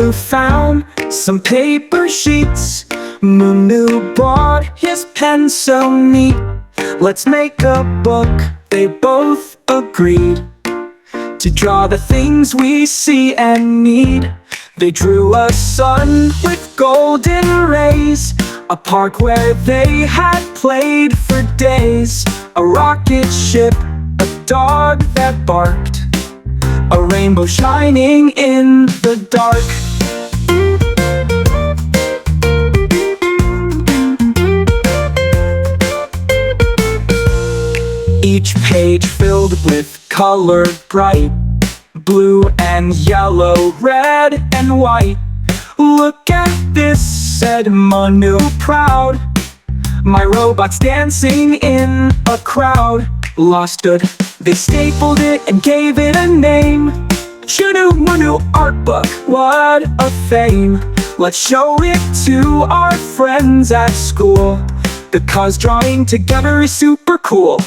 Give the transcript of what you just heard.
Munnu found some paper sheets. Munnu bought his pen so neat. Let's make a book, they both agreed, to draw the things we see and need. They drew a sun with golden rays, a park where they had played for days, a rocket ship, a dog that barked, a rainbow shining in the dark. Each page filled with color bright, blue and yellow, red and white. Look at this, said Munnu proud. My robot's dancing in a crowd. Lost stood, they stapled it and gave it a name. Chunnu Munnu art book, what a fame. Let's show it to our friends at school, because drawing together is super cool.